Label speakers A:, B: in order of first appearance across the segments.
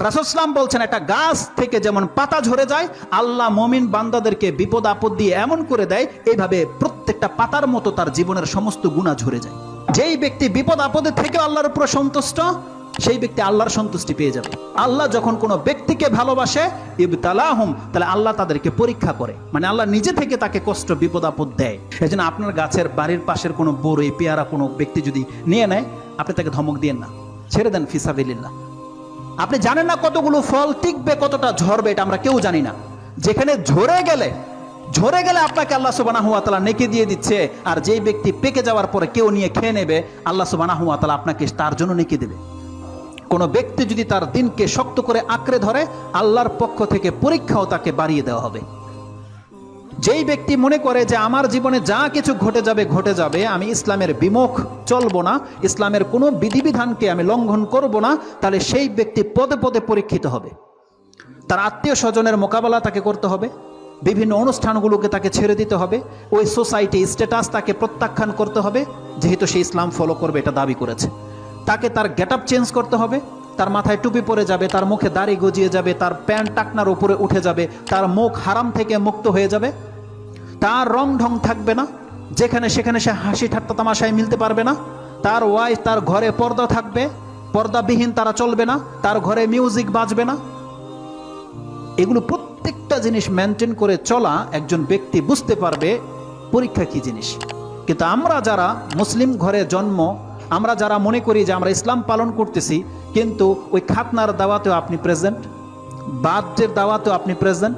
A: রাসূল সাল্লাল্লাহু বলছেন, একটা গাছ থেকে যেমন পাতা ঝরে যায়, আল্লাহ মুমিন বান্দাদেরকে বিপদ আপদ দিয়ে এমন করে দেয়, এইভাবে প্রত্যেকটা পাতার মতো তার জীবনের সমস্ত গুনাহ ঝরে যায়। যেই ব্যক্তি বিপদ আপদে থেকে আল্লাহর উপর সন্তুষ্ট, সেই ব্যক্তি আল্লাহর সন্তুষ্টি পেয়ে যাবে। আল্লাহ যখন কোনো ব্যক্তিকে ভালোবাসে, ইবতালাহুম, তাহলে আল্লাহ তাদেরকে পরীক্ষা করে, মানে আল্লাহ নিজে থেকে তাকে কষ্ট বিপদ আপদ দেয়। এজন্য আপনার গাছের বাড়ির পাশের কোনো বড়ই পেয়ারা কোনো ব্যক্তি যদি নিয়ে নেয়, আপনি তাকে ধমক দিয়েন না, ছেড়ে দেন ফিসাবিলিল্লাহ। আপনি জানেন না কতগুলো ফল টিকবে, কতটা ঝরবে, এটা আমরা কেউ জানি না। যেখানে ঝরে গেলে আপনাকে আল্লাহ সুবহানাহু ওয়া তাআলা নেকি দিয়ে দিচ্ছে, আর যেই ব্যক্তি পেকে যাওয়ার পরে কেউ নিয়ে খেয়ে নেবে, আল্লাহ সুবহানাহু ওয়া তাআলা আপনাকে তার জন্য নেকি দেবে। কোনো ব্যক্তি যদি তার দিনকে শক্ত করে আঁকড়ে ধরে, আল্লাহর পক্ষ থেকে পরীক্ষাও তাকে বাড়িয়ে দেওয়া হবে। যেই ব্যক্তি মনে করে যে আমার জীবনে যা কিছু ঘটে যাবে, আমি ইসলামের বিমুখ চলবো না, ইসলামের কোনো বিধিবিধানকে আমি লঙ্ঘন করব না, তাহলে সেই ব্যক্তি পদে পদে পরীক্ষিত হবে। তার আত্মীয় স্বজনের মোকাবেলা তাকে করতে হবে, বিভিন্ন অনুষ্ঠানগুলোকে তাকে ছেড়ে দিতে হবে, ওই সোসাইটি স্ট্যাটাস তাকে প্রত্যাখ্যান করতে হবে, যেহেতু সে ইসলাম ফলো করবে এটা দাবি করেছে। তাকে তার গেট আপ চেঞ্জ করতে হবে, তার মাথায় টুপি পরে যাবে, তার মুখে দাড়ি গজিয়ে যাবে, তার প্যান্ট টাকনার উপরে উঠে যাবে, তার মুখ হারাম থেকে মুক্ত হয়ে যাবে, তার রং ঢং থাকবে না, যেখানে সেখানে সে হাসি ঠাট্টা তামাশায় মিলতে পারবে না, তার ওয়াইফ তার ঘরে পর্দা থাকবে, পর্দাবিহীন তারা চলবে না, তার ঘরে মিউজিক বাজবে না। এগুলো প্রত্যেকটা জিনিস মেনটেন করে চলা একজন ব্যক্তি বুঝতে পারবে পরীক্ষা কি জিনিস। কিন্তু আমরা যারা মুসলিম ঘরে জন্ম, আমরা যারা মনে করি যে আমরা ইসলাম পালন করতেছি, কিন্তু ওই খাতনার দাওয়াতেও আপনি প্রেজেন্ট, বার্থডের দাওয়াতেও আপনি প্রেজেন্ট,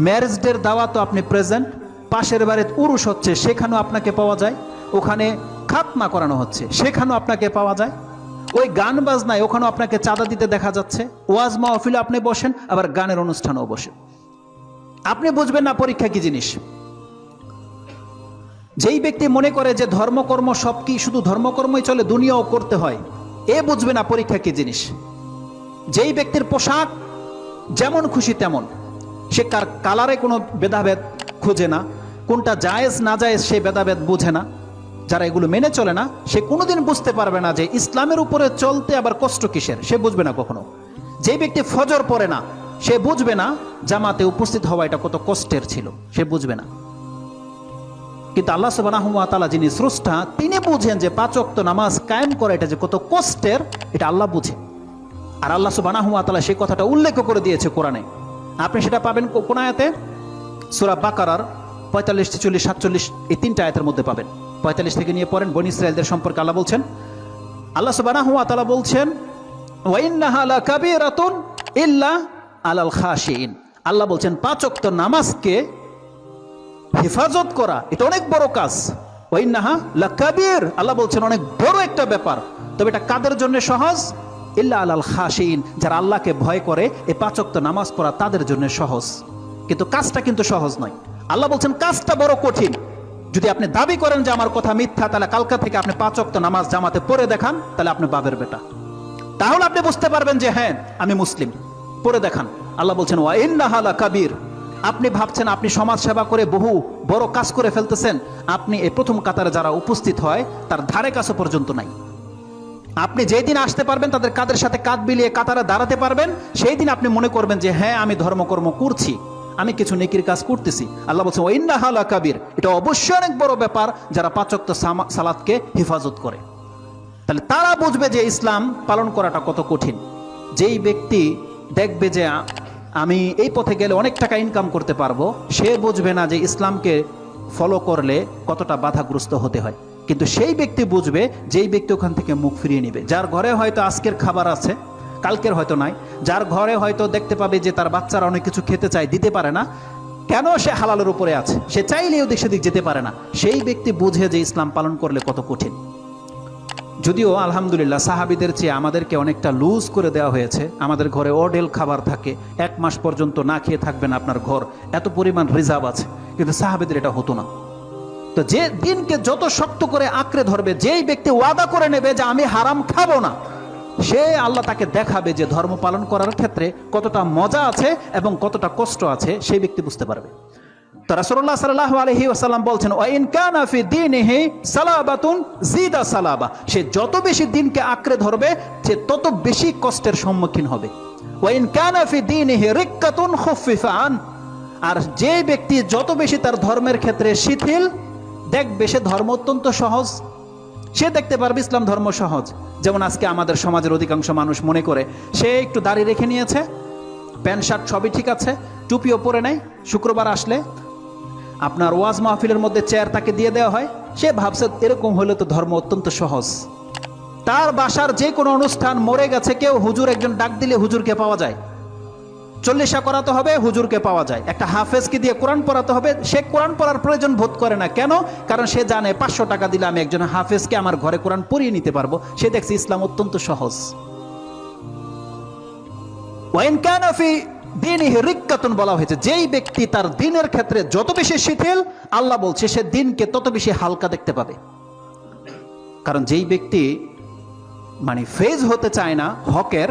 A: ম্যারেজ ডের দাওয়াতেও আপনি প্রেজেন্ট, পাশের বাড়িতে উরুস হচ্ছে সেখানেও আপনাকে পাওয়া যায়, ওখানে খাতনা করানো হচ্ছে সেখানেও আপনাকে পাওয়া যায়, ওই গান বাজনায় ওখানেও আপনাকে চাঁদা দিতে দেখা যাচ্ছে, ওয়াজ মাহফিলে আপনি বসেন, আবার গানের অনুষ্ঠানেও বসেন। আপনি বুঝবেন না পরীক্ষা কি জিনিস। যেই ব্যক্তি মনে করে যে ধর্মকর্ম সব কি শুধু ধর্মকর্মই চলে, দুনিয়াও করতে হয়, এ বুঝবে না পরীক্ষা কি জিনিস। যেই ব্যক্তির পোশাক যেমন খুশি তেমন, সে কালারে কোনো ভেদাভেদ খোঁজে না, কোনটা জায়েজ না জায়েজ সে ভেদাভেদ বুঝে না, যারা এগুলো মেনে চলে না, সে কোনোদিন বুঝতে পারবে না যে ইসলামের উপরে চলতে আবার কষ্ট কিসের, সে বুঝবে না কখনো। যেই ব্যক্তি ফজর পড়ে না, সে বুঝবে না জামাতে উপস্থিত হওয়া এটা কত কষ্টের ছিল, সে বুঝবে না। কিন্তু আল্লাহ সুবহানাহু ওয়া তাআলা যিনি স্রষ্টা, তিনি বুঝেন যে 5 ওয়াক্ত নামাজ কায়েম করা এটা যে কত কষ্টের, এটা আল্লাহ বুঝে। আর আল্লাহ সুবহানাহু ওয়া তাআলা সেই কথাটা উল্লেখ করে দিয়েছে কোরআনে। আপনি সেটা পাবেন কোন আয়াতে? সূরা বাকারার 45, 46, 47 এই 3টা আয়াতের মধ্যে পাবেন। 45 থেকে নিয়ে পড়েন। বনী ইসরাঈলদের সম্পর্কে আল্লাহ বলছেন, আল্লাহ সুবহানাহু ওয়া তাআলা বলছেন, ওয়া ইন্নাহা লাকাবীরাতুন ইল্লা আলাল খাশিইন। আল্লাহ বলছেন 5 ওয়াক্ত নামাজকে হেফাজত করা এটা অনেক বড় কাজ। ওয়া ইন্নাহা লাকাবীর, আল্লাহ বলছেন অনেক বড় একটা ব্যাপার, তবে এটা কাদের জন্য সহজ? ইল্লা আলাল খাশিইন, যারা আল্লাহকে ভয় করে, এই 5 ওয়াক্ত নামাজ পড়া তাদের জন্য সহজ। কিন্তু কাজটা কিন্তু সহজ নয়। আল্লাহ বলছেন কাজটা বড় কঠিন। যদি আপনি দাবি করেন যে আমার কথা মিথ্যা, তাহলে কালকা থেকে আপনি 5 ওয়াক্ত নামাজ জামাতে পড়ে দেখান, তাহলে আপনি বাবের বেটা। তাহলে আপনি বুঝতে পারবেন যে হ্যাঁ আমি মুসলিম, পড়ে দেখান। আল্লাহ বলছেন ওয়া ইন্নাহা লাকাবীর। আপনি ভাবছেন আপনি সমাজ সেবা করে বহু বড় কাজ করে ফেলতেছেন, আপনি এই প্রথম কাতারে যারা উপস্থিত হয় তার ধারে কাছে পর্যন্ত নাই। আপনি যেই দিন আসতে পারবেন, তাদের কাদের সাথে কাঁধ বিলিয়ে কাতারে দাঁড়াতে পারবেন, সেই দিন আপনি মনে করবেন যে হ্যাঁ আমি ধর্মকর্ম করছি, আমি কিছু নেকির কাজ করতেছি। আল্লাহ বলছেন ওয়া ইন্নাহা লাকাবীর, এটা অবশ্যই অনেক বড় ব্যাপার যারা 5 ওয়াক্ত সালাতকে হেফাজত করে। তাহলে তারা বুঝবে যে ইসলাম পালন করাটা কত কঠিন। যেই ব্যক্তি দেখবে যে আমি এই পথে গেলে অনেক টাকা ইনকাম করতে পারবো, সে বুঝবে না যে ইসলামকে ফলো করলে কতটা বাধাগ্রস্ত হতে হয়। কিন্তু সেই ব্যক্তি বুঝবে যেই ব্যক্তি ওখান থেকে মুখ ফিরিয়ে নেবে, যার ঘরে হয়তো আজকের খাবার আছে, কালকের হয়তো নাই, যার ঘরে হয়তো দেখতে পাবে যে তার বাচ্চারা অনেক কিছু খেতে চায়, দিতে পারে না, কেন সে হালালের উপরে আছে, সে চাইলেও দেশ সেদিক যেতে পারে না, সেই ব্যক্তি বুঝে যে ইসলাম পালন করলে কত কঠিন। যদিও আলহামদুলিল্লাহ সাহাবীদের চেয়ে আমাদেরকে অনেকটা লুজ করে দেওয়া হয়েছে। আমাদের ঘরে অডেল খাবার থাকে, 1 মাস পর্যন্ত না খেয়ে থাকবেন আপনার ঘর, এত পরিমাণ রিজার্ভ আছে। কিন্তু সাহাবীদের এটা হতো না। তো যে দিনকে যত শক্ত করে আঁকড়ে ধরবে, যেই ব্যক্তি ওয়াদা করে নেবে যে আমি হারাম খাবো না, সে আল্লাহ তাকে দেখাবে যে ধর্ম পালন করার ক্ষেত্রে কতটা মজা আছে এবং কতটা কষ্ট আছে, সেই ব্যক্তি বুঝতে পারবে। তো রাসূলুল্লাহ সাল্লাল্লাহু আলাইহি ওয়াসাল্লাম বলছেন ওয়া ইন কানা ফি দীনিহি সালাবাতুন জিদা সালাবা, সে যত বেশি দিনকে আঁকড়ে ধরবে সে তত বেশি কষ্টের সম্মুখীন হবে। ওয়াইন কানা ফি দীনিহি রিক্কাতুন খুফিফা আন, আর যে ব্যক্তি যত বেশি তার ধর্মের ক্ষেত্রে শিথিল, দেখবে সে ধর্ম অত্যন্ত সহজ, সে দেখতে পারবে ইসলাম ধর্ম সহজ। যেমন আজকে আমাদের সমাজের অধিকাংশ মানুষ মনে করে সে একটু দাড়ি রেখে নিয়েছে, প্যান্ট শার্ট সবই ঠিক আছে, টুপিও পরে নেয়, শুক্রবার আসলে আপনার ওয়াজ মাহফিলের মধ্যে চেয়ার তাকে দিয়ে দেওয়া হয়, সে ভাবছে এরকম হলে তো ধর্ম অত্যন্ত সহজ। তার বাসার যে কোনো অনুষ্ঠান, মরে গেছে কেউ, হুজুর একজন ডাক দিলে হুজুরকে পাওয়া যায়, চল্লিশা করাতে হবে হুজুরকে পাওয়া যায়, একটা হাফেজকে দিয়ে কোরআন পড়াতে হবে, সে কোরআন পড়ার প্রয়োজন বোধ করে না। কেন? কারণ সে জানে 500 টাকা দিলে আমি একজন হাফেজকে আমার ঘরে কোরআন পড়িয়ে নিতে পারবো। সে দেখছে ইসলাম অত্যন্ত সহজ। ওয়াইন কানা ফি দীনিহি রিক্কাতুন বলা হয়েছে, যেই ব্যক্তি তার দ্বীনের ক্ষেত্রে যত বেশি শিথিল, আল্লাহ বলছে সে দ্বীনকে তত বেশি হালকা দেখতে পাবে। কারণ যেই ব্যক্তি মানে ফেজ হতে চায় না হকের,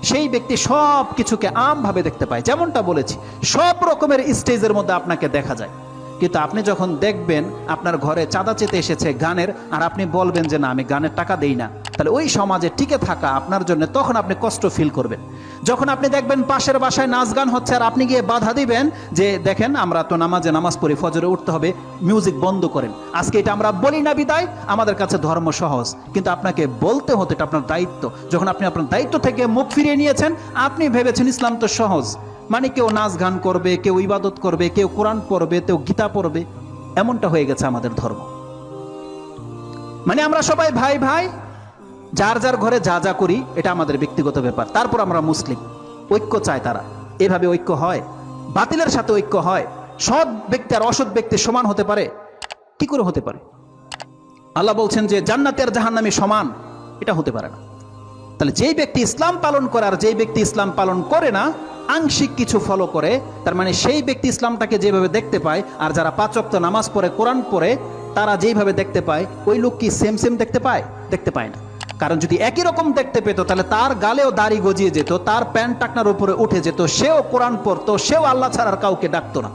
A: সেই ব্যক্তি সব কিছুকে আমভাবে দেখতে পায়। যেমনটা বলেছি, সব রকমের স্টেজের মধ্যে আপনাকে দেখা যায়, কিন্তু আপনি যখন দেখবেন আপনার ঘরে চাঁদা চেতে এসেছে গানের, আর আপনি বলবেন যে না আমি গানের টাকা দেই না, তাহলে ওই সমাজে টিকে থাকা আপনার জন্য তখন আপনি কষ্ট ফিল করবেন। যখন আপনি দেখবেন পাশের বাসায় নাচ গান হচ্ছে আর আপনি গিয়ে বাধা দিবেন যে দেখেন আমরা তো নামাজ পড়ি, ফজরে উঠতে হবে, মিউজিক বন্ধ করেন, আজকে এটা আমরা বলি না বিদায়, আমাদের কাছে ধর্ম সহজ, কিন্তু আপনাকে বলতে হতো, এটা আপনার দায়িত্ব। যখন আপনি আপনার দায়িত্ব থেকে মুখ ফিরিয়ে নিয়েছেন, আপনি ভেবেছেন ইসলাম তো সহজ, মানে কেউ নাচ গান করবে, কেউ ইবাদত করবে, কেউ কোরআন পড়বে, কেউ গীতা পড়বে, এমনটা হয়ে গেছে আমাদের ধর্ম। মানে আমরা সবাই ভাই ভাই, যার যার ঘরে যা যা করি এটা আমাদের ব্যক্তিগত ব্যাপার, তারপর আমরা মুসলিম। ঐক্য চায় তারা, এভাবে ঐক্য হয়? বাতিলের সাথে ঐক্য হয়? সৎ ব্যক্তি আর অসৎ ব্যক্তি সমান হতে পারে? কি করে হতে পারে? আল্লাহ বলছেন যে জান্নাতি আর জাহান্নামী সমান, এটা হতে পারে না। তাহলে যেই ব্যক্তি ইসলাম পালন করে আর যেই ব্যক্তি ইসলাম পালন করে না, আংশিক কিছু ফলো করে, তার মানে সেই ব্যক্তি ইসলামটাকে যেভাবে দেখতে পায়, আর যারা 5 ওয়াক্ত নামাজ পড়ে, কোরআন পড়ে, তারা যেইভাবে দেখতে পায়, ওই লোক কি সেম সেম দেখতে পায়? দেখতে পায় না। কারণ যদি একই রকম দেখতে পেত, তাহলে তার গালেও দাড়ি গজিয়ে যেত, তার প্যান্ট টাকনার উপরে উঠে যেত, সেও কোরআন পড়তো, সেও আল্লাহ ছাড়ার কাউকে ডাকতো না,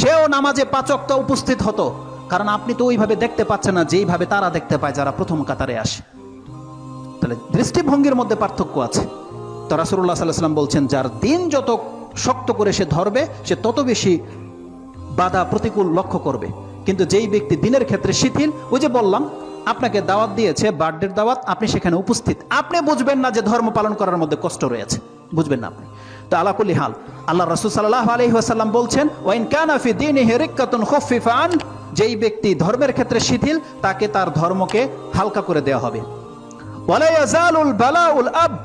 A: সেও নামাজে 5 ওয়াক্ত উপস্থিত হতো। কারণ আপনি তো ওইভাবে দেখতে পাচ্ছেন না যেইভাবে তারা দেখতে পায় যারা প্রথম কাতারে আসে। তাহলে দৃষ্টিভঙ্গির মধ্যে পার্থক্য আছে। তো রাসূলুল্লাহ সাল্লাল্লাহু আলাইহি ওয়াসাল্লাম বলছেন যার দিন যত শক্ত করে সে ধরবে, সে তত বেশি বাধা প্রতিকূল লক্ষ্য করবে। কিন্তু যেই ব্যক্তি দিনের ক্ষেত্রে শিথিল, ওই যে বললাম আপনাকে দাওয়াত দিয়েছে, বার্থডের দাওয়াত, আপনি সেখানে উপস্থিত, আপনি বুঝবেন না যে ধর্ম পালন করার মধ্যে কষ্ট রয়েছে, বুঝবেন না আপনি। তো আলা কুল্লি হাল, আল্লাহ রাসূল সাল্লাল্লাহু আলাইহি ওয়াসাল্লাম বলছেন ওয়াইন কানা ফি দীনিহি রিক্কাতুন খুফিফা আন, যেই ব্যক্তি ধর্মের ক্ষেত্রে শিথিল, তাকে তার ধর্মকে হালকা করে দেওয়া হবে। ওয়ালা ইয়াজালুল বালাউল আবদ,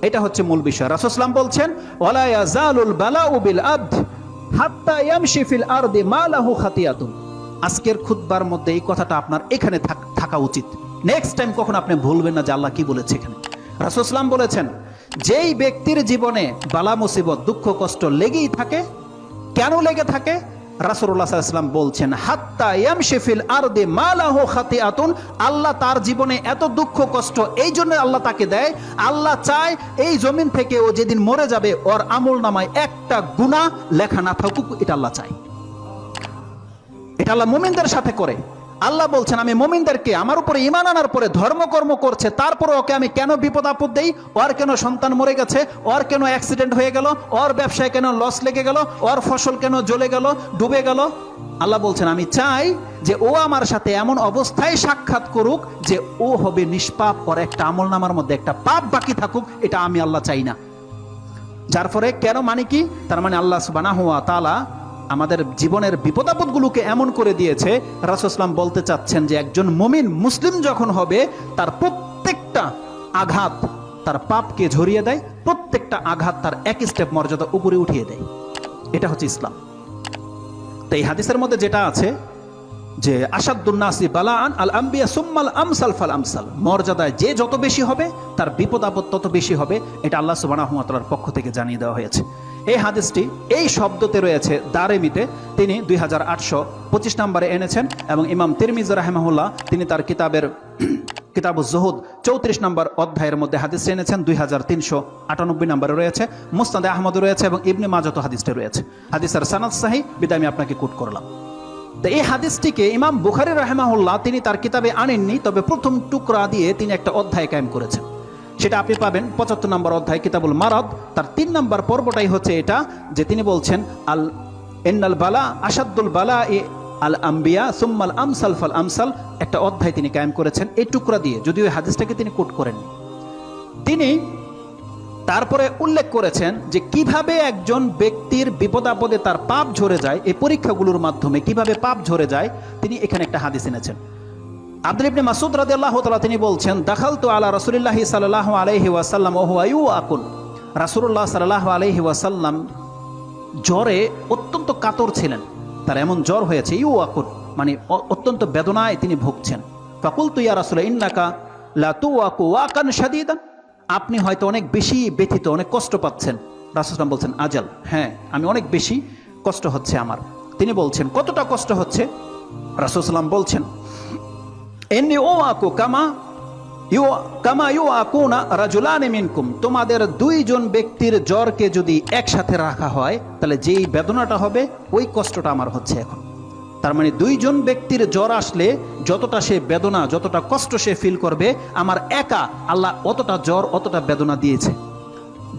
A: এটা হচ্ছে মূল বিষয়। রাসূল সাল্লাল্লাহু আলাইহি ওয়াসাল্লাম বলছেন ওয়ালা ইয়াজালুল বালাউ বিল আবদ হাত্তা ইয়ামশি ফিল আরদি মা লাহু খাতিয়াতুন। আজকের খুতবার মধ্যে এই কথাটা আপনার এখানে থাকা উচিত। নেক্সট টাইম কখন আপনি ভুলবেন না যে আল্লাহ কি বলেছে এখানে। রাসূল সাল্লাল্লাহু আলাইহি ওয়াসাল্লাম বলেছেন যেই ব্যক্তির জীবনে বালা মুসিবত, দুঃখ কষ্ট লেগেই থাকে, কেন লেগে থাকে? রাসূলুল্লাহ সাল্লাল্লাহু আলাইহি ওয়াসাল্লাম বলছেন হাত্তা ইয়ামশি ফিল আরদি মা লাহু খাতিয়াতুন, আল্লাহ তার জীবনে এত দুঃখ কষ্ট এই জন্য আল্লাহ তাকে দেয়, আল্লাহ চায় এই জমিন থেকে ও যেদিন মরে যাবে ওর আমল নামায় একটা গুনাহ লেখা না থাকুক, এটা আল্লাহ চায়। এটা আল্লাহ মুমিনদের সাথে করে। আল্লাহ বলছেন আমি মুমিনদেরকে আমার উপরে ঈমান আনার পরে ধর্মকর্ম করছে, তারপরে ওকে আমি কেন বিপদ আপদ দেই, ওর কেন সন্তান মরে গেছে, ওর কেন অ্যাক্সিডেন্ট হয়ে গেল, ওর ব্যবসায় কেন লস লেগে গেল, ওর ফসল কেন জ্বলে গেল, ডুবে গেল, আল্লাহ বলছেন আমি চাই যে ও আমার সাথে এমন অবস্থায় সাক্ষাৎ করুক যে ও হবে নিষ্পাপ, ওর একটা আমল নামার মধ্যে একটা পাপ বাকি থাকুক, এটা আমি আল্লাহ চাই না। যার ফলে কেন মানে কি, তার মানে আল্লাহ সুবহানাহু ওয়া তাআলা আমাদের জীবনের বিপদাপদগুলোকে এমন করে দিয়েছে। রাসূল সাল্লাল্লাহু বলতে চাচ্ছেন যে একজন মুমিন মুসলিম যখন হবে, তার প্রত্যেকটা আঘাত তার পাপকে ঝরিয়ে দেয়, প্রত্যেকটা আঘাত তার এক স্টেপ মর্যাদা উপরে উঠিয়ে দেয়। এটা হচ্ছে ইসলাম। তো এই হাদিসের মধ্যে যেটা আছে যে আশাদ্দুন নাসি বালাআন আল আম্বিয়া সুম্মাল আমসাল ফাল আমসাল, মর্যাদায় যে যত বেশি হবে তার বিপদ আপদ তত বেশি হবে, এটা আল্লাহ সুবহানাহু ওয়া তাআলার পক্ষ থেকে জানিয়ে দেওয়া হয়েছে। এই হাদিসটি এই শব্দতে রয়েছে দারেমিতে, তিনি 2825 নম্বরে এনেছেন, এবং ইমাম তিরমিজি রাহিমাহুল্লাহ তিনি তার কিতাবুজ জুহুদ 34 নম্বর অধ্যায়ের মধ্যে হাদিস এনেছেন, 2398 নম্বরে রয়েছে, মুসনাদে আহমদ রয়েছে, এবং ইবনে মাজাহ হাদিসটি রয়েছে। হাদিসের সনদ সহিহ, বিদায় আমি আপনাকে কোট করলাম। তো এই হাদিসটিকে ইমাম বুখারী রাহিমাহুল্লাহ তিনি তার কিতাবে আনেননি, তবে প্রথম টুকরা দিয়ে তিনি একটা অধ্যায় কায়েম করেছেন। সেটা আপনি পাবেন 75 নম্বর অধ্যায় কিতাবুল মারাদ, তার 3 নম্বর পর্বটাই হচ্ছে এটা, যে তিনি বলছেন আল ইন্নাল বালা আসাদুল বালা আল আম্বিয়া সুম্মাল আমসাল ফাল আমসাল, একটা অধ্যায় তিনি কায়েম করেছেন এই টুকরা দিয়ে, যদিও এই হাদিসটাকে তিনি কোট করেন। তিনি তারপরে উল্লেখ করেছেন যে কিভাবে একজন ব্যক্তির বিপদ আপদে তার পাপ ঝরে যায়, এই পরীক্ষাগুলোর মাধ্যমে কিভাবে পাপ ঝরে যায়, তিনি এখানে একটা হাদিস এনেছেন। আব্দুল ইবনে মাসউদ রাদিয়াল্লাহু তাআলা তিনি বলছেন, দাখালতু আলা রাসূলিল্লাহি সাল্লাল্লাহু আলাইহি ওয়াসাল্লাম ওয়া হুয়া ইউআকুল, রাসূলুল্লাহ সাল্লাল্লাহু আলাইহি ওয়াসাল্লাম জ্বরে অত্যন্ত কাতর ছিলেন, তার এমন জ্বর হয়েছে, ইউআকুল মানে অত্যন্ত বেদনায় তিনি ভুগছেন। ফাকুলতু ইয়া রাসূলা ইন্নাকা লা তুওয়াকু ওয়াকান শাদীদান, আপনি হয়তো অনেক বেশি ব্যথিত, অনেক কষ্ট পাচ্ছেন। রাসূল সাল্লাল্লাহু আলাইহি ওয়াসাল্লাম বলছেন, আজাল, হ্যাঁ আমি অনেক বেশি কষ্ট হচ্ছে আমার। তিনি বলছেন, কতটা কষ্ট হচ্ছে? রাসূল সাল্লাল্লাহু আলাইহি ওয়াসাল্লাম বলছেন, ইন্নী উআকু কামা ইউআকুনা রাজুলানি মিনকুম, তোমাদের 2 জন ব্যক্তির জ্বরকে যদি একসাথে রাখা হয় তাহলে যেই বেদনাটা হবে ওই কষ্টটা আমার হচ্ছে এখন। তার মানে 2 জন ব্যক্তির জ্বর আসলে যতটা সে বেদনা, যতটা কষ্ট সে ফিল করবে, আমার একা আল্লাহ অতটা জ্বর অতটা বেদনা দিয়েছে।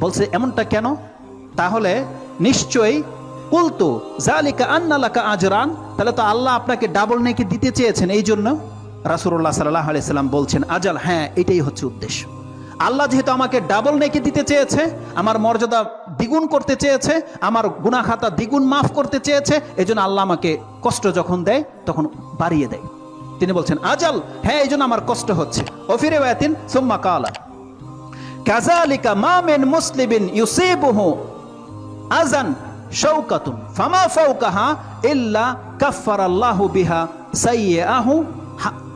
A: বলছে এমনটা কেন? তাহলে নিশ্চয়ই কুলতু যালিকা আন্না লাকা আজরান, তাহলে তো আল্লাহ আপনাকে ডাবল নেকি দিতে চেয়েছেন, এই জন্য রাসূলুল্লাহ সাল্লাল্লাহু আলাইহি সাল্লাম বলছেন, আজাল, হ্যাঁ এটাই হচ্ছে উদ্দেশ্য। আল্লাহ যেহেতু আমাকে ডাবল নেকি দিতে চেয়েছে, আমার মর্যাদা দ্বিগুণ করতে চেয়েছে, আমার গুনাহ খাতা দ্বিগুণ মাফ করতে চেয়েছে, এজন্য আল্লাহ আমাকে কষ্ট যখন দেয় তখন বাড়িয়ে দেয়। তিনি বলছেন, আজাল, হ্যাঁ এই জন্য আমার কষ্ট হচ্ছে। ওফি রিওয়ায়াতিন সুম্মা কালা কাযালিকা মা মিন মুসলিমিন ইউসিবুহু আযান শাওকাতুন ফামা ফাওকাহা ইল্লা কাফফারাল্লাহু বিহা সাইয়্যাহু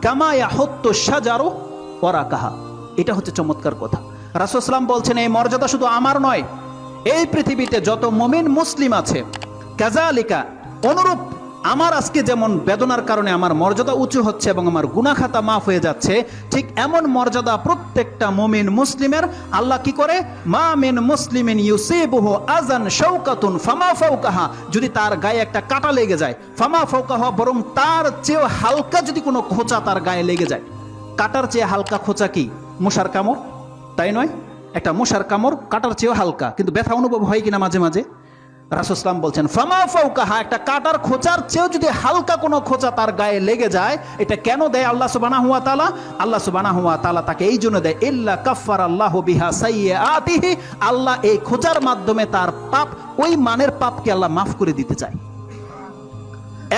A: কামা ইয়াহুত্তু শাজারু ওয়ারাকাহা। এটা হচ্ছে চমৎকার কথা। রাসূল সাল্লাল্লাহু বলছেন, এই মর্যাদা শুধু আমার নয়, এই পৃথিবীতে যত মুমিন মুসলিম আছে, কাযালিকা অনুরূপ আমার আজকে যেমন বেদনার কারণে আমার মর্যাদা উঁচু হচ্ছে এবং আমার গুনাহ খাতা মাফ হয়ে যাচ্ছে, ঠিক এমন মর্যাদা প্রত্যেকটা মুমিন মুসলিমের আল্লাহ কি করে, মা মিন মুসলিমিন ইউসিবুহু আযান শাওকাতুন ফামা ফাওকাহা, যদি তার গায়ে একটা কাঁটা লেগে যায়, ফামা ফাওকাহা বরং তার চেয়েও হালকা যদি কোনো খোঁচা তার গায়ে লেগে যায়, কাঁটার চেয়ে হালকা খোঁচা কি? মশার কামড়, তাই নয়? একটা মশার কামড় কাঁটার চেয়েও হালকা, কিন্তু ব্যথা অনুভব হয় কিনা মাঝে মাঝে? রাসূল সাল্লাল্লাহু বলছেন, ফামা ফাওকাহা, একটা কাঁটার খোঁচার চেয়েও যদি হালকা কোনো খোঁচা তার গায়ে লেগে যায়, এটা কেন দেয় আল্লাহ সুবহানাহু ওয়া তাআলা? আল্লাহ সুবহানাহু ওয়া তাআলা তাকে এই জন্য দেয়, ইল্লা কাফফারাল্লাহু বিহা সাইয়্যাতিহি, আল্লাহ এই খোঁচার মাধ্যমে তার পাপ, ওই মানের পাপকে আল্লাহ মাফ করে দিতে চায়।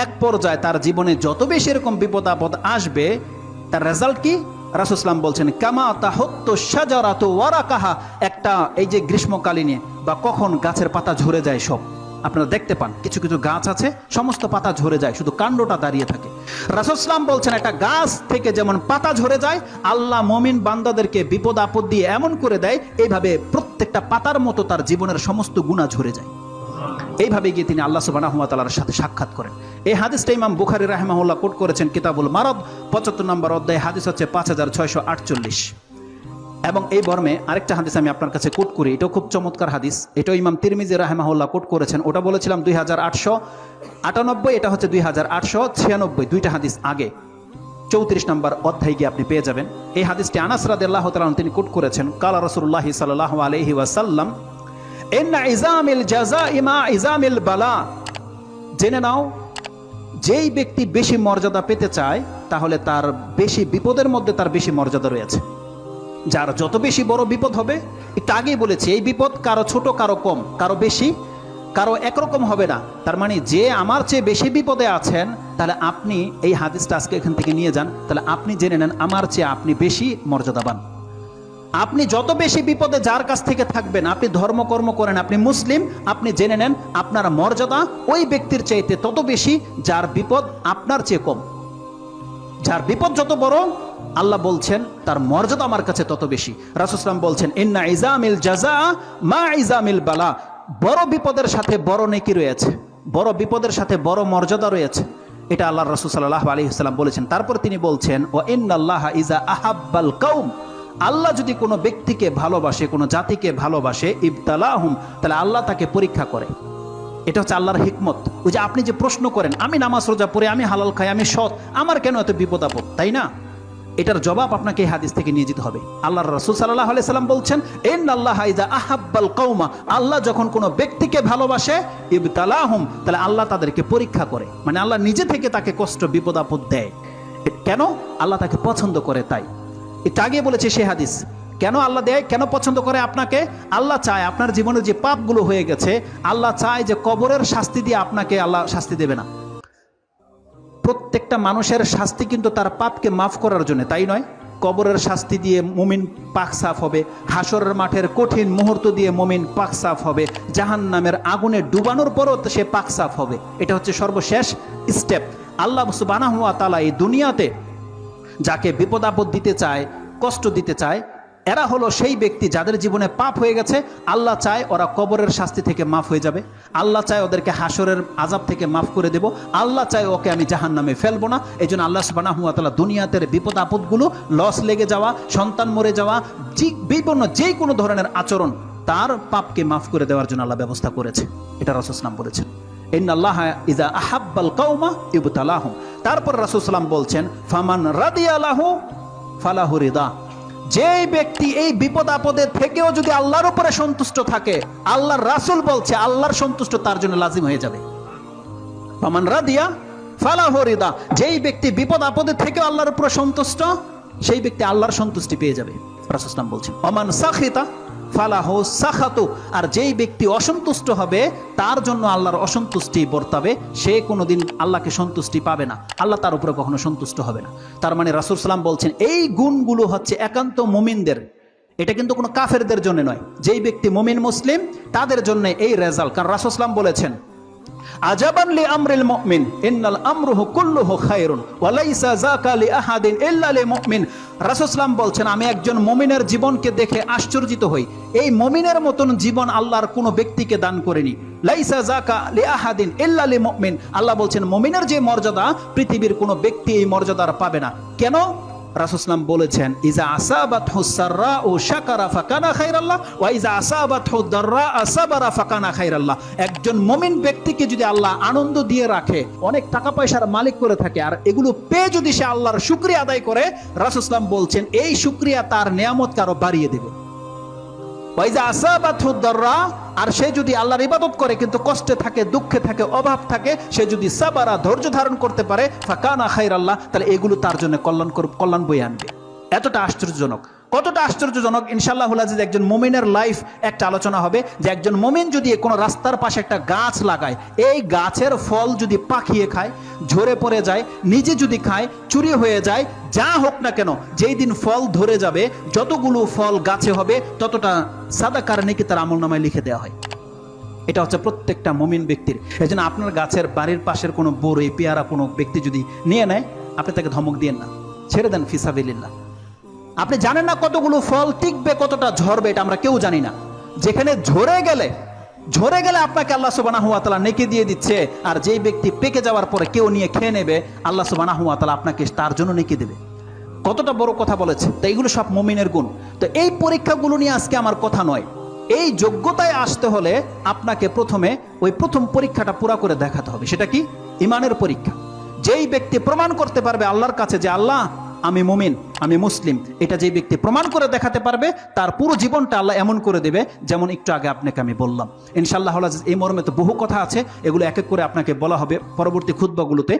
A: এক পর্যায়ে তার জীবনে যত বেশি এরকম বিপদ আপদ আসবে, তার রেজাল্ট কি? রাসূল সাল্লাল্লাহু আলাইহি ওয়াসাল্লাম বলছেন, কামা তাহুত্তু শাজারাতু ওয়ারাকাহা, একটা এই যে গ্রীষ্মকালীনে বা কখন গাছের পাতা ঝরে যায়, সব আপনারা দেখতে পান, কিছু কিছু গাছ আছে সমস্ত পাতা ঝরে যায়, শুধু কাণ্ডটা দাঁড়িয়ে থাকে। রাসূল সাল্লাল্লাহু আলাইহি ওয়াসাল্লাম বলছেন, একটা গাছ থেকে যেমন পাতা ঝরে যায়, আল্লাহ মুমিন বান্দাদেরকে বিপদ আপদ দিয়ে এমন করে দেয়, এইভাবে প্রত্যেকটা পাতার মতো তার জীবনের সমস্ত গুনাহ ঝরে যায়। এইভাবে গিয়ে তিনি আল্লাহ সুবহানাহু ওয়া তাআলার সাথে সাক্ষাৎ করেন। এই হাদিসটা ইমাম বুখারী রাহিমাহুল্লাহ কোট করেছেন কিতাবুল মারাদ 75 নম্বর অধ্যায়, হাদিস হচ্ছে 5648। এবং এই বর্মে আরেকটা হাদিস আমি আপনার কাছে কোট করি, এটাও খুব চমৎকার হাদিস, এটাও ইমাম তিরমিজি রাহিমাহুল্লাহ কোট করেছেন। ওটা বলেছিলাম 2898, এটা হচ্ছে 2896, দুইটা হাদিস আগে 34 নম্বর অধ্যায় গিয়ে আপনি পেয়ে যাবেন। এই হাদিসটি আনাস রাদিয়াল্লাহু তাআলা তিনি কোট করেছেন, কালা রাসূলুল্লাহ সাল্লাল্লাহু আলাইহি ওয়াসাল্লাম, ইন্না ইজামিল জাযাই মা ইজামিল বালা, জেনে নাও যেই ব্যক্তি বেশি মর্যাদা পেতে চায় তাহলে তার বেশি বিপদের মধ্যে তার বেশি মর্যাদা রয়েছে। যার যত বেশি বড় বিপদ হবে, একটু আগেই বলেছি, এই বিপদ কারো ছোট কারো কম, কারো বেশি কারো একরকম হবে না। তার মানে যে আমার চেয়ে বেশি বিপদে আছেন, তাহলে আপনি এই হাদিসটা আজকে এখান থেকে নিয়ে যান, তাহলে আপনি জেনে নেন আমার চেয়ে আপনি বেশি মর্যাদাবান। আপনি যত বেশি বিপদে যার কাছ থেকে থাকবেন, আপনি ধর্মকর্ম করেন, আপনি মুসলিম, আপনি জেনে নেন আপনার মর্যাদা ওই ব্যক্তির চাইতে তত বেশি যার বিপদ আপনার চেয়ে কম। যার বিপদ যত বড়, আল্লাহ বলছেন তার মর্যাদা আমার কাছে তত বেশি। রাসূল সাল্লাল্লাহু আলাইহি ওয়াসাল্লাম বলছেন, ইন্না ইজামিল জাযা মা ইজামিল বালা, বড় বিপদের সাথে বড় নেকি রয়েছে, বড় বিপদের সাথে বড় মর্যাদা রয়েছে। এটা আল্লাহ রাসূল সাল্লাল্লাহু আলাইহি ওয়াসাল্লাম বলেছেন। তারপর তিনি বলছেন, ওয়া ইন্নাল্লাহা ইজা আহাব্বাল কওম, আল্লাহ যদি কোনো ব্যক্তিকে ভালোবাসে, কোনো জাতিকে ভালোবাসে, ইবতালাহুম, তাহলে আল্লাহ তাকে পরীক্ষা করে। এটা হচ্ছে আল্লাহর হিকমত। ওই যে আপনি যে প্রশ্ন করেন, আমি নামাজ রোজা পড়ে, আমি হালাল খাই, আমি সৎ, আমার কেন এত বিপদ আপদ, তাই না? এটার জবাব আপনাকে এই হাদিস থেকে নিয়ে যেতে হবে। আল্লাহর রাসূল সাল্লাল্লাহু আলাইহি সাল্লাম বলছেন, ইন্নাল্লাহা ইযা আহাব্বাল কওমা, আল্লাহ যখন কোনো ব্যক্তিকে ভালোবাসে, ইবতালাহুম, তাহলে আল্লাহ তাদেরকে পরীক্ষা করে, মানে আল্লাহ নিজে থেকে তাকে কষ্ট বিপদ আপদ দেয়। কেন? আল্লাহ তাকে পছন্দ করে তাই। এটা আগে বলেছে সেই হাদিস। কেন আল্লাহ দেয়, কেন পছন্দ করে আপনাকে? আল্লাহ চায় আপনার জীবনে যে পাপগুলো হয়ে গেছে, আল্লাহ চায় যে কবরের শাস্তি দিয়ে আপনাকে আল্লাহ শাস্তি দেবে না। প্রত্যেকটা মানুষের শাস্তি কিন্তু তার পাপকে মাফ করার জন্য, তাই নয়? কবরের শাস্তি দিয়ে মুমিন পাক সাফ হবে, হাসরের মাঠের কঠিন মুহূর্ত দিয়ে মুমিন পাক সাফ হবে, জাহান্নামের আগুনে ডুবানোর পরও সে পাক সাফ হবে। এটা হচ্ছে সর্বশেষ স্টেপ। আল্লাহ সুবহানাহু ওয়া তাআলা এই দুনিয়াতে যাকে বিপদ আপদ দিতে চায়, কষ্ট দিতে চায়, এরা হলো সেই ব্যক্তি যাদের জীবনে পাপ হয়ে গেছে। আল্লাহ চায় ওরা কবরের শাস্তি থেকে মাফ হয়ে যাবে, আল্লাহ চায় ওদেরকে হাসরের আযাব থেকে মাফ করে দেব, আল্লাহ চায় ওকে আমি জাহান্নামে ফেলবো না। এই জন্য আল্লাহ সুবহানাহু ওয়া তাআলা দুনিয়াতে বিপদ আপদগুলো, লস লেগে যাওয়া, সন্তান মরে যাওয়া, বিভিন্ন যে কোনো ধরনের আচরণ, তার পাপকে মাফ করে দেওয়ার জন্য আল্লাহ ব্যবস্থা করেছে। এটা রাসূল সাল্লাল্লাহু আলাইহি ওয়াসাল্লাম বলেছেন, ইন্নাল্লাহা ইযা আহাব্বাল কওমা ইবতালাহুম। তারপর রাসূল সাল্লাল্লাহু আলাইহি ওয়াসাল্লাম বলছেন, ফামান রাদিয়া লাহু ফালাহু রিদা, যেই ব্যক্তি এই বিপদ আপদে থেকেও যদি আল্লাহর উপরে সন্তুষ্ট থাকে, আল্লাহর রাসূল বলছে আল্লাহর সন্তুষ্ট তার জন্য লাজিম হয়ে যাবে। ফামান রাদিয়া ফালাহু রিদা, যেই ব্যক্তি বিপদ আপদে থেকেও আল্লাহর উপরে সন্তুষ্ট, সেই ব্যক্তি আল্লাহর সন্তুষ্টি পেয়ে যাবে। রাসূল সাল্লাল্লাহু আলাইহি ওয়াসাল্লাম বলছেন, ওমান সাখিতা ফালাহু সাখাতু, আর যেই ব্যক্তি অসন্তুষ্ট হবে তার জন্য আল্লাহর অসন্তুষ্টি বর্তাবে, সে কোনোদিন আল্লাহকে সন্তুষ্টি পাবে না, আল্লাহ তার উপরে কখনো সন্তুষ্ট হবে না। তার মানে রাসূল সাল্লাল্লাহু আলাইহি ওয়াসাল্লাম বলছেন এই গুণগুলো হচ্ছে একান্ত মুমিনদের, এটা কিন্তু কোনো কাফেরদের জন্য নয়। যেই ব্যক্তি মুমিন মুসলিম তাদের জন্য এই রেজাল্ট। কারণ রাসূল সাল্লাল্লাহু আলাইহি ওয়াসাল্লাম বলেছেন, আজাবান লি আমরিল মুমিন ইন্নাল আমরুহু কুল্লুহু খায়রুন ওয়া লাইসা যাকা লি আহাদিন ইল্লা লিল মুমিন। রাসূল সাল্লাল্লাহু আলাইহি ওয়াসাল্লাম বলছেন, আমি একজন মুমিনের জীবনকে দেখে আশ্চর্যিত হই, এই মুমিনের মতন জীবন আল্লাহর কোনো ব্যক্তিকে দান করেনি। লাইসা যাকা লি আহাদিন ইল্লা লিল মুমিন, আল্লাহ বলছেন মুমিনের যে মর্যাদা পৃথিবীর কোনো ব্যক্তি এই মর্যাদার পাবে না। কেন? রাসূল সাল্লাল্লাহু আলাইহি ওয়াসাল্লাম বলেছেন, ইজা আসাবাতহু সাররাউ শাকারা ফাকানা খায়রাল্লাহ ওয়া ইজা আসাবাতহু দাররাউ সাবারা ফাকানা খায়রাল্লাহ। একজন মুমিন ব্যক্তিকে যদি আল্লাহ আনন্দ দিয়ে রাখে, অনেক টাকা পয়সার মালিক করে থাকে, আর এগুলো পেয়ে যদি সে আল্লাহর শুকরিয়া আদায় করে, রাসূল সাল্লাল্লাহু আলাইহি ওয়াসাল্লাম বলছেন এই শুকরিয়া তার নিয়ামতকে আরো বাড়িয়ে দেবে। ওয়া ইজা আসাবাতহু দাররা, আর সে যদি আল্লাহর ইবাদত করে কিন্তু কষ্টে থাকে, দুঃখে থাকে, অভাব থাকে, সে যদি সাবারা ধৈর্য ধারণ করতে পারে, ফাকানা খায়রাল্লাহ, তাহলে এগুলো তার জন্য কল্যাণ বয়ে আনবে। এতটা আশ্চর্যজনক। কতটা আশ্চর্যজনক? ইনশাআল্লাহুল আজিজ একজন মুমিনের লাইফ একটা আলোচনা হবে, যে একজন মুমিন যদি কোনো রাস্তার পাশে একটা গাছ লাগায়, এই গাছের ফল যদি পাখিয়ে খায়, ঝরে পড়ে যায়, নিজে যদি খায়, চুরি হয়ে যায়, যা হোক না কেন, যেই দিন ফল ধরে যাবে, যতগুলো ফল গাছে হবে ততটা সাদাকার নেকি তার আমলনামায় লিখে দেওয়া হয়। এটা হচ্ছে প্রত্যেকটা মুমিন ব্যক্তির। এই জন্য আপনার গাছের বাড়ির পাশের কোনো বড়ই পেয়ারা কোনো ব্যক্তি যদি নিয়ে নেয়, আপনি তাকে ধমক দিয়েন না, ছেড়ে দেন ফিসাবিলিল্লাহ। আপনি জানেন না কতগুলো ফল টিকবে, কতটা ঝরবে, এটা আমরা কেউ জানি না। যেখানে ঝরে গেলে আপনাকে আল্লাহ সুবহানাহু ওয়া তাআলা নেকি দিয়ে দিচ্ছে, আর যেই ব্যক্তি পেকে যাওয়ার পরে কেউ নিয়ে খেয়ে নেবে, আল্লাহ সুবহানাহু ওয়া তাআলা আপনাকে তার জন্য নেকি দেবে। কতটা বড় কথা বলেছে। তো এইগুলো সব মুমিনের গুণ। তো এই পরীক্ষাগুলো নিয়ে আজকে আমার কথা নয়। এই যোগ্যতায় আসতে হলে আপনাকে প্রথমে ওই প্রথম পরীক্ষাটা পুরা করে দেখাতে হবে। সেটা কি? ঈমানের পরীক্ষা। যেই ব্যক্তি প্রমাণ করতে পারবে আল্লাহর কাছে যে আল্লাহ আমি মুমিন, আমি মুসলিম, এটা যে ব্যক্তি প্রমাণ করে দেখাতে পারবে, তার পুরো জীবনটা আল্লাহ এমন করে দেবে যেমন একটু আগে আপনাকে আমি বললাম। ইনশাআল্লাহ এই মর্মে তো বহু কথা আছে, এগুলো এক এক করে আপনাকে বলা হবে পরবর্তী খুতবাগুলোতে।